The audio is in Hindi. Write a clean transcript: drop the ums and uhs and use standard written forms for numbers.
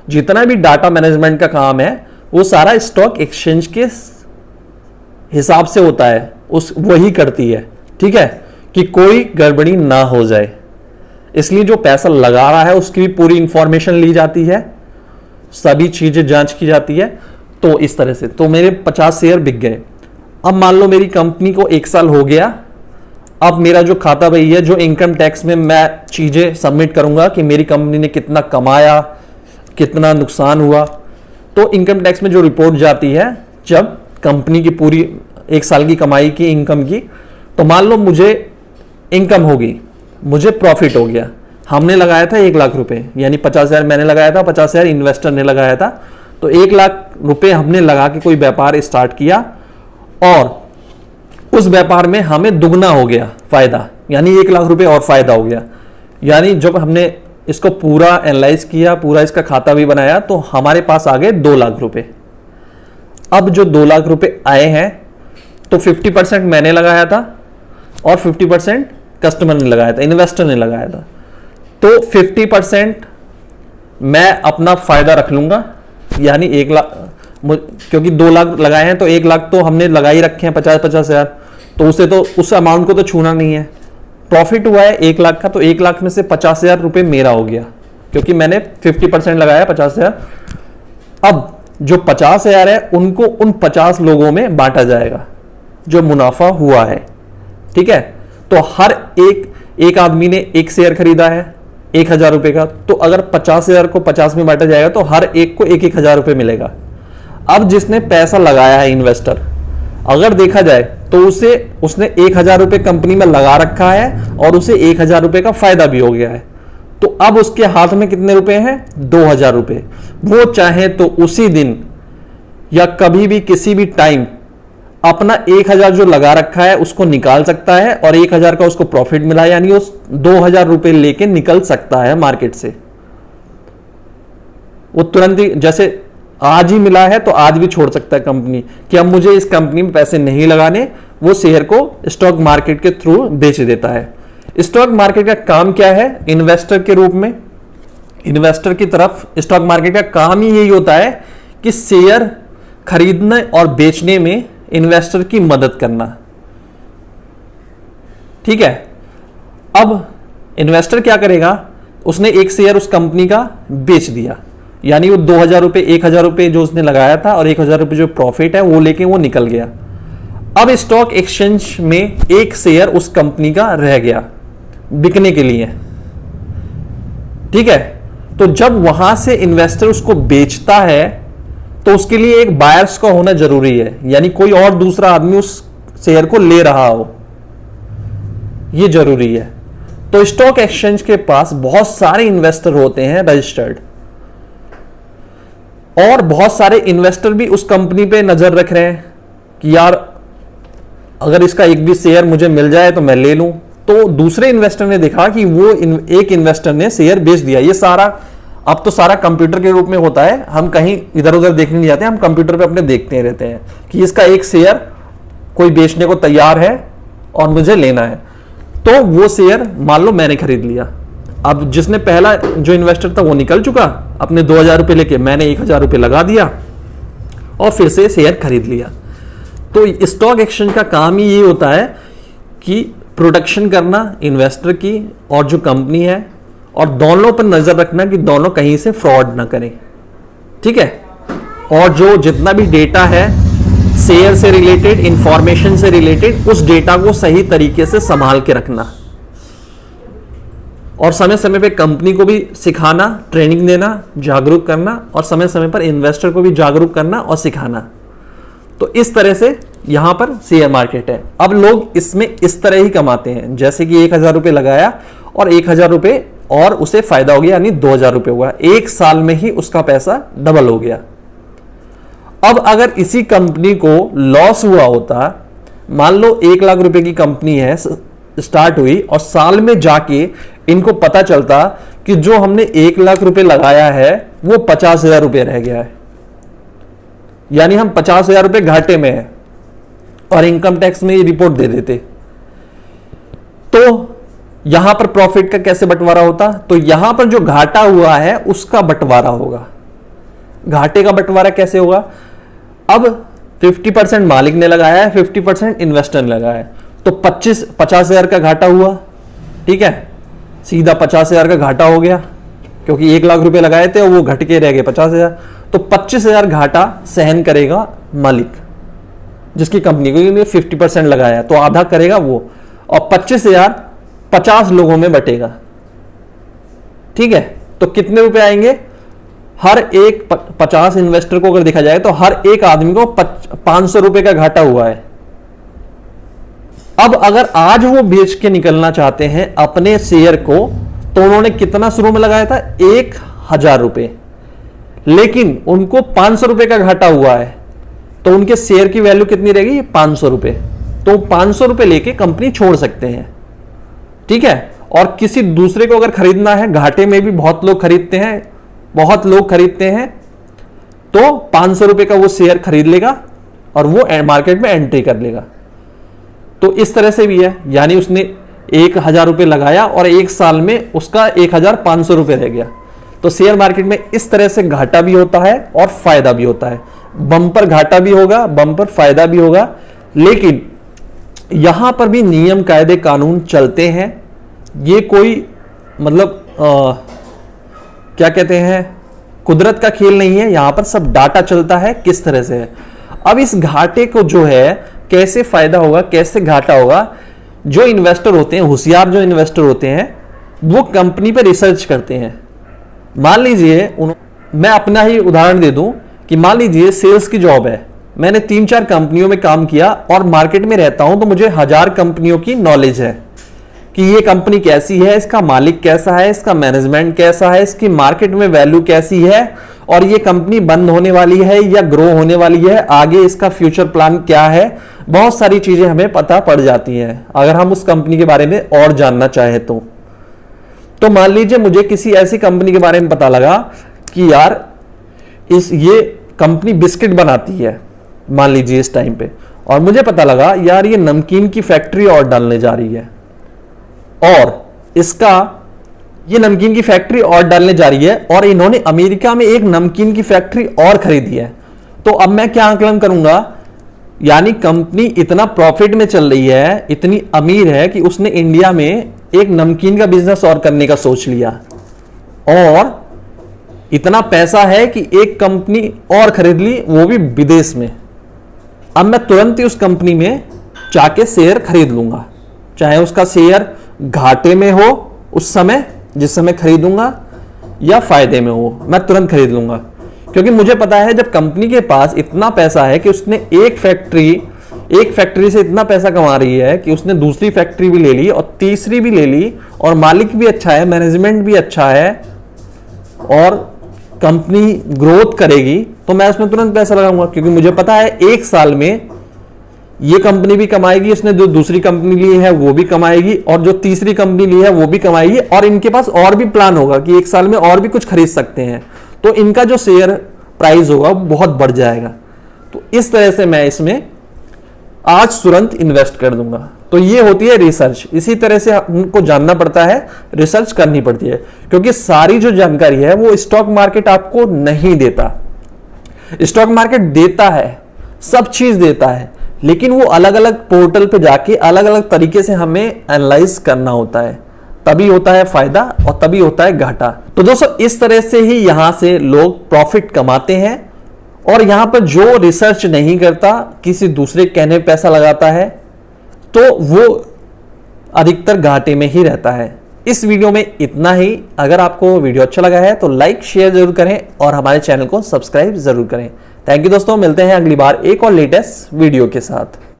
जितना भी डाटा मैनेजमेंट का काम है वो सारा स्टॉक एक्सचेंज के हिसाब से होता है, उस वही करती है, ठीक है, कि कोई गड़बड़ी ना हो जाए। इसलिए जो पैसा लगा रहा है उसकी भी पूरी इंफॉर्मेशन ली जाती है, सभी चीजें जांच की जाती है। तो इस तरह से तो मेरे 50 शेयर बिक गए। अब मान लो मेरी कंपनी को 1 साल हो गया, अब मेरा जो खाता बही है, जो इनकम टैक्स में मैं चीजें सबमिट करूंगा कि मेरी कंपनी ने कितना कमाया, कितना नुकसान हुआ, तो इनकम टैक्स में जो रिपोर्ट जाती है जब कंपनी की पूरी 1 साल की कमाई की, इनकम की, तो मान लो मुझे इनकम होगी, मुझे प्रॉफिट हो गया, हमने लगाया था 1 लाख रुपए, यानी 50,000 मैंने लगाया था, 50,000 इन्वेस्टर ने लगाया था, तो 1 लाख रुपए हमने लगा के कोई व्यापार स्टार्ट किया और उस व्यापार में हमें दुगना हो गया फायदा, यानी 1 लाख रुपए और फायदा हो गया। यानी जब हमने इसको पूरा एनालाइज किया, पूरा इसका खाता भी बनाया, तो हमारे पास आ गए 2 लाख रुपए। अब जो 2 लाख रुपए आए हैं तो 50% मैंने लगाया था और 50% कस्टमर ने लगाया था, इन्वेस्टर ने लगाया था। तो 50% मैं अपना फायदा रख लूंगा, यानी 1 लाख, क्योंकि 2 लाख लगाए हैं तो 1 लाख तो हमने लगा ही रखे हैं, 50-50 हजार, तो उसे तो उस अमाउंट को तो छूना नहीं है। प्रॉफिट हुआ है 1 लाख का, तो 1 लाख में से 50,000 रुपए मेरा हो गया, क्योंकि मैंने 50% लगाया 50,000। अब जो 50,000 है उनको उन 50 लोगों में बांटा जाएगा जो मुनाफा हुआ है, ठीक है। तो हर एक आदमी ने 1 शेयर खरीदा है 1,000 रुपए का, तो अगर 50,000 को 50 में बांटा जाएगा तो हर एक को 1,000 रुपए मिलेगा। अब जिसने पैसा लगाया है इन्वेस्टर, अगर देखा जाए तो उसने 1,000 रुपए कंपनी में लगा रखा है और उसे 1,000 रुपए का फायदा भी हो गया है, तो अब उसके हाथ में कितने रुपए हैं? 2,000 रुपए। वो चाहे तो उसी दिन या कभी भी किसी भी टाइम अपना 1,000 जो लगा रखा है उसको निकाल सकता है और 1,000 का उसको प्रॉफिट मिला, यानी उस 2,000 रुपए लेके निकल सकता है मार्केट से। वो तुरंत ही, जैसे आज ही मिला है तो आज भी छोड़ सकता है कंपनी कि अब मुझे इस कंपनी में पैसे नहीं लगाने, वो शेयर को स्टॉक मार्केट के थ्रू बेच देता है। स्टॉक मार्केट का काम क्या है? इन्वेस्टर के रूप में, इन्वेस्टर की तरफ स्टॉक मार्केट का काम ही यही होता है कि शेयर खरीदने और बेचने में इन्वेस्टर की मदद करना, ठीक है। अब इन्वेस्टर क्या करेगा? उसने 1 शेयर उस कंपनी का बेच दिया, यानी वो 2,000 रुपए, 1,000 रुपए जो उसने लगाया था और 1,000 रुपए जो प्रॉफिट है वो लेके वो निकल गया। अब स्टॉक एक्सचेंज में 1 शेयर उस कंपनी का रह गया बिकने के लिए, ठीक है। तो जब वहां से इन्वेस्टर उसको बेचता है तो उसके लिए एक बायर्स का होना जरूरी है, यानी कोई और दूसरा आदमी उस शेयर को ले रहा हो, यह जरूरी है। तो स्टॉक एक्सचेंज के पास बहुत सारे इन्वेस्टर होते हैं रजिस्टर्ड, और बहुत सारे इन्वेस्टर भी उस कंपनी पे नजर रख रहे हैं कि यार अगर इसका एक भी शेयर मुझे मिल जाए तो मैं ले लूं। तो दूसरे इन्वेस्टर ने देखा कि वो एक इन्वेस्टर ने शेयर बेच दिया। ये सारा अब तो सारा कंप्यूटर के रूप में होता है, हम कहीं इधर उधर देखने नहीं जाते, हम कंप्यूटर पे अपने देखते रहते हैं कि इसका एक शेयर कोई बेचने को तैयार है और मुझे लेना है। तो वो शेयर मान लो मैंने खरीद लिया। अब जिसने पहला जो इन्वेस्टर था वो निकल चुका, अपने 2,000 रुपए लेके मैंने 1,000 रुपए लगा दिया और फिर से शेयर खरीद लिया। तो स्टॉक एक्सचेंज का काम ही ये होता है कि प्रोटेक्शन करना इन्वेस्टर की और जो कंपनी है, और दोनों पर नजर रखना कि दोनों कहीं से फ्रॉड ना करें, ठीक है। और जो जितना भी डेटा है शेयर से रिलेटेड, इंफॉर्मेशन से रिलेटेड, उस डेटा को सही तरीके से संभाल के रखना और समय समय पे कंपनी को भी सिखाना, ट्रेनिंग देना, जागरूक करना, और समय समय पर इन्वेस्टर को भी जागरूक करना और सिखाना। तो इस तरह से यहां पर शेयर मार्केट है। अब लोग इसमें इस तरह ही कमाते हैं, जैसे कि 1,000 रुपए लगाया और 1,000 रुपए और उसे फायदा हो गया, यानी 2,000 रुपए हुआ। 1 साल में ही उसका पैसा डबल हो गया। अब अगर इसी कंपनी को लॉस हुआ होता, मान लो 1 लाख रुपए की कंपनी है, स्टार्ट हुई और साल में जाके इनको पता चलता कि जो हमने 1 लाख रुपए लगाया है वो 50,000 रुपए रह गया है, यानी हम 50,000 रुपए घाटे में है, और इनकम टैक्स में ये रिपोर्ट दे देते। तो यहां पर प्रॉफिट का कैसे बंटवारा होता? तो यहां पर जो घाटा हुआ है उसका बंटवारा होगा, घाटे का बंटवारा कैसे होगा? अब 50% मालिक ने लगाया है, 50% इन्वेस्टर ने लगाया है, तो 50,000 का घाटा हुआ, ठीक है, सीधा 50,000 का घाटा हो गया, क्योंकि 1 लाख रुपए लगाए थे और वो घट के रह गए 50,000, तो 25,000 घाटा सहन करेगा मालिक, जिसकी कंपनी को 50% लगाया है, तो आधा करेगा वो, और 25,000 50 लोगों में बटेगा, ठीक है। तो कितने रुपए आएंगे? हर एक 50 इन्वेस्टर को अगर देखा जाए तो हर एक आदमी को 500 रुपए का घाटा हुआ है। अब अगर आज वो बेच के निकलना चाहते हैं अपने शेयर को, तो उन्होंने कितना शुरू में लगाया था? 1,000 रुपए, लेकिन उनको 500 रुपए का घाटा हुआ है, तो उनके शेयर की वैल्यू कितनी रहेगी? 500 रुपए। तो 500 रुपए लेके कंपनी छोड़ सकते हैं, ठीक है। और किसी दूसरे को अगर खरीदना है, घाटे में भी बहुत लोग खरीदते हैं, तो 500 रुपए का वो शेयर खरीद लेगा और वो मार्केट में एंट्री कर लेगा। तो इस तरह से भी है, यानी उसने 1,000 रुपए लगाया और 1 साल में उसका 1,500 रुपए रह गया। तो शेयर मार्केट में इस तरह से घाटा भी होता है और फायदा भी होता है, बम्पर घाटा भी होगा, बम्पर फायदा भी होगा, लेकिन यहां पर भी नियम कायदे कानून चलते हैं। ये कोई मतलब क्या कहते हैं, कुदरत का खेल नहीं है, यहां पर सब डाटा चलता है किस तरह से है। अब इस घाटे को जो है कैसे फायदा होगा, कैसे घाटा होगा, जो इन्वेस्टर होते हैं, होशियार जो इन्वेस्टर होते हैं, वो कंपनी पे रिसर्च करते हैं। मान लीजिए मैं अपना ही उदाहरण दे दूं कि मान लीजिए सेल्स की जॉब है, मैंने 3-4 कंपनियों में काम किया और मार्केट में रहता हूं, तो मुझे 1000 कंपनियों की नॉलेज है कि ये कंपनी कैसी है, इसका मालिक कैसा है, इसका मैनेजमेंट कैसा है, इसकी मार्केट में वैल्यू कैसी है, और ये कंपनी बंद होने वाली है या ग्रो होने वाली है, आगे इसका फ्यूचर प्लान क्या है। बहुत सारी चीजें हमें पता पड़ जाती हैं अगर हम उस कंपनी के बारे में और जानना चाहे तो मान लीजिए मुझे किसी ऐसी कंपनी के बारे में पता लगा कि यार ये कंपनी बिस्किट बनाती है, मान लीजिए इस टाइम पे, और मुझे पता लगा यार ये नमकीन की फैक्ट्री और डालने जा रही है, और ये नमकीन की फैक्ट्री और डालने जा रही है, और इन्होंने अमेरिका में एक नमकीन की फैक्ट्री और खरीदी है। तो अब मैं क्या आकलन करूंगा, यानी कंपनी इतना प्रॉफिट में चल रही है, इतनी अमीर है कि उसने इंडिया में एक नमकीन का बिजनेस और करने का सोच लिया, और इतना पैसा है कि एक कंपनी और खरीद ली, वो भी विदेश में। अब मैं तुरंत ही उस कंपनी में जाके शेयर खरीद लूंगा, चाहे उसका शेयर घाटे में हो उस समय जिस समय खरीदूंगा या फायदे में हो, मैं तुरंत खरीद लूंगा, क्योंकि मुझे पता है जब कंपनी के पास इतना पैसा है कि उसने एक फैक्ट्री से इतना पैसा कमा रही है कि उसने दूसरी फैक्ट्री भी ले ली और तीसरी भी ले ली, और मालिक भी अच्छा है, मैनेजमेंट भी अच्छा है, और कंपनी ग्रोथ करेगी, तो मैं उसमें तुरंत पैसा लगाऊंगा, क्योंकि मुझे पता है 1 साल में ये कंपनी भी कमाएगी, इसने जो दूसरी कंपनी ली है वो भी कमाएगी, और जो तीसरी कंपनी ली है वो भी कमाएगी, और इनके पास और भी प्लान होगा कि 1 साल में और भी कुछ खरीद सकते हैं, तो इनका जो शेयर प्राइस होगा वो बहुत बढ़ जाएगा। तो इस तरह से मैं इसमें आज तुरंत इन्वेस्ट कर दूंगा। तो ये होती है रिसर्च। इसी तरह से उनको जानना पड़ता है, रिसर्च करनी पड़ती है, क्योंकि सारी जो जानकारी है वो स्टॉक मार्केट आपको नहीं देता। स्टॉक मार्केट देता है, सब चीज देता है, लेकिन वो अलग अलग पोर्टल पे जाके अलग अलग तरीके से हमें एनालाइज करना होता है, तभी होता है फायदा और तभी होता है घाटा। तो दोस्तों इस तरह से ही यहां से लोग प्रॉफिट कमाते हैं, और यहां पर जो रिसर्च नहीं करता, किसी दूसरे कहने पे पैसा लगाता है, तो वो अधिकतर घाटे में ही रहता है। इस वीडियो में इतना ही। अगर आपको वीडियो अच्छा लगा है तो लाइक शेयर जरूर करें और हमारे चैनल को सब्सक्राइब जरूर करें। थैंक यू दोस्तों, मिलते हैं अगली बार एक और लेटेस्ट वीडियो के साथ।